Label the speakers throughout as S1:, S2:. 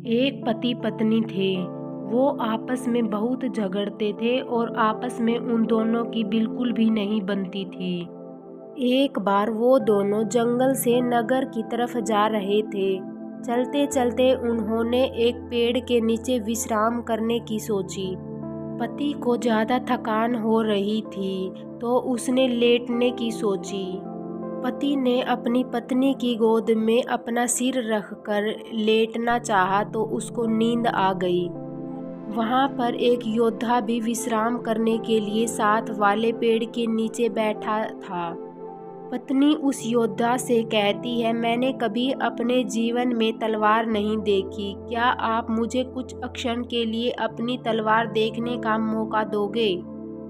S1: एक पति पत्नी थे। वो आपस में बहुत झगड़ते थे और आपस में उन दोनों की बिल्कुल भी नहीं बनती थी। एक बार वो दोनों जंगल से नगर की तरफ जा रहे थे। चलते चलते उन्होंने एक पेड़ के नीचे विश्राम करने की सोची। पति को ज़्यादा थकान हो रही थी तो उसने लेटने की सोची। पति ने अपनी पत्नी की गोद में अपना सिर रखकर लेटना चाहा तो उसको नींद आ गई। वहाँ पर एक योद्धा भी विश्राम करने के लिए साथ वाले पेड़ के नीचे बैठा था। पत्नी उस योद्धा से कहती है, मैंने कभी अपने जीवन में तलवार नहीं देखी, क्या आप मुझे कुछ क्षण के लिए अपनी तलवार देखने का मौका दोगे?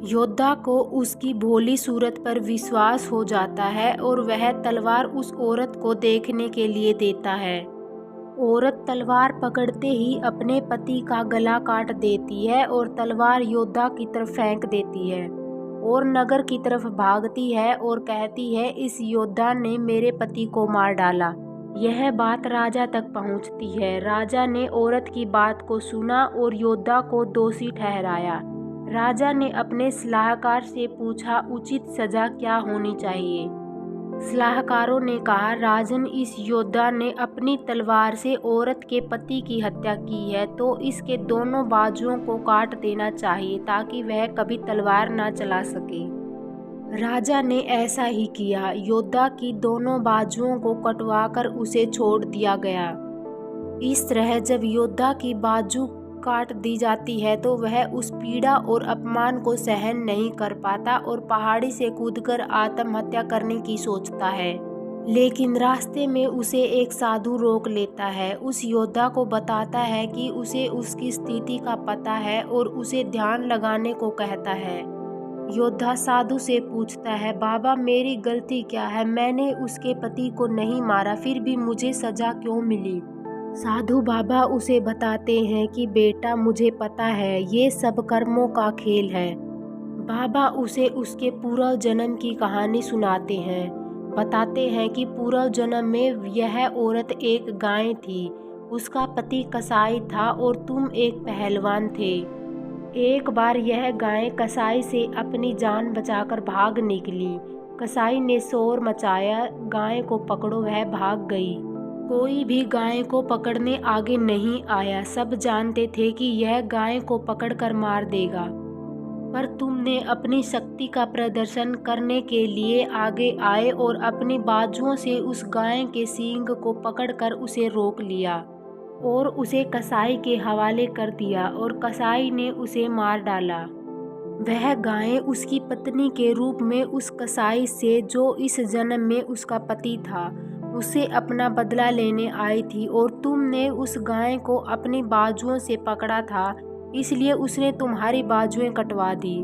S1: योद्धा को उसकी भोली सूरत पर विश्वास हो जाता है और वह तलवार उस औरत को देखने के लिए देता है। औरत तलवार पकड़ते ही अपने पति का गला काट देती है और तलवार योद्धा की तरफ फेंक देती है और नगर की तरफ भागती है और कहती है, इस योद्धा ने मेरे पति को मार डाला। यह बात राजा तक पहुंचती है। राजा ने औरत की बात को सुना और योद्धा को दोषी ठहराया। राजा ने अपने सलाहकार से पूछा, उचित सजा क्या होनी चाहिए? सलाहकारों ने कहा, राजन, इस योद्धा ने अपनी तलवार से औरत के पति की हत्या की है तो इसके दोनों बाजुओं को काट देना चाहिए ताकि वह कभी तलवार ना चला सके। राजा ने ऐसा ही किया। योद्धा की दोनों बाजुओं को कटवाकर उसे छोड़ दिया गया। इस तरह जब योद्धा की बाजू काट दी जाती है तो वह उस पीड़ा और अपमान को सहन नहीं कर पाता और पहाड़ी से कूदकर आत्महत्या करने की सोचता है। लेकिन रास्ते में उसे एक साधु रोक लेता है। उस योद्धा को बताता है कि उसे उसकी स्थिति का पता है और उसे ध्यान लगाने को कहता है। योद्धा साधु से पूछता है, बाबा, मेरी गलती क्या है? मैंने उसके पति को नहीं मारा, फिर भी मुझे सजा क्यों मिली? साधु बाबा उसे बताते हैं कि बेटा, मुझे पता है ये सब कर्मों का खेल है। बाबा उसे उसके पूर्व जन्म की कहानी सुनाते हैं। बताते हैं कि पूर्व जन्म में यह औरत एक गाय थी, उसका पति कसाई था और तुम एक पहलवान थे। एक बार यह गाय कसाई से अपनी जान बचाकर भाग निकली। कसाई ने शोर मचाया, गाय को पकड़ो, वह भाग गई। कोई भी गाय को पकड़ने आगे नहीं आया। सब जानते थे कि यह गाय को पकड़कर मार देगा, पर तुमने अपनी शक्ति का प्रदर्शन करने के लिए आगे आए और अपनी बाजुओं से उस गाय के सींग को पकड़कर उसे रोक लिया और उसे कसाई के हवाले कर दिया और कसाई ने उसे मार डाला। वह गाय उसकी पत्नी के रूप में उस कसाई से, जो इस जन्म में उसका पति था, उसे अपना बदला लेने आई थी और तुमने उस गाय को अपनी बाजुओं से पकड़ा था, इसलिए उसने तुम्हारी बाजुएं कटवा दी।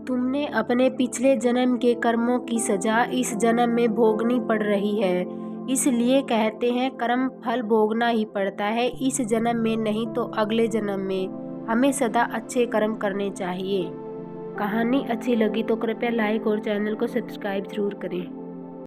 S1: तुमने अपने पिछले जन्म के कर्मों की सजा इस जन्म में भोगनी पड़ रही है। इसलिए कहते हैं, कर्म फल भोगना ही पड़ता है, इस जन्म में नहीं तो अगले जन्म में। हमें सदा अच्छे कर्म करने चाहिए। कहानी अच्छी लगी तो कृपया लाइक और चैनल को सब्सक्राइब जरूर करें।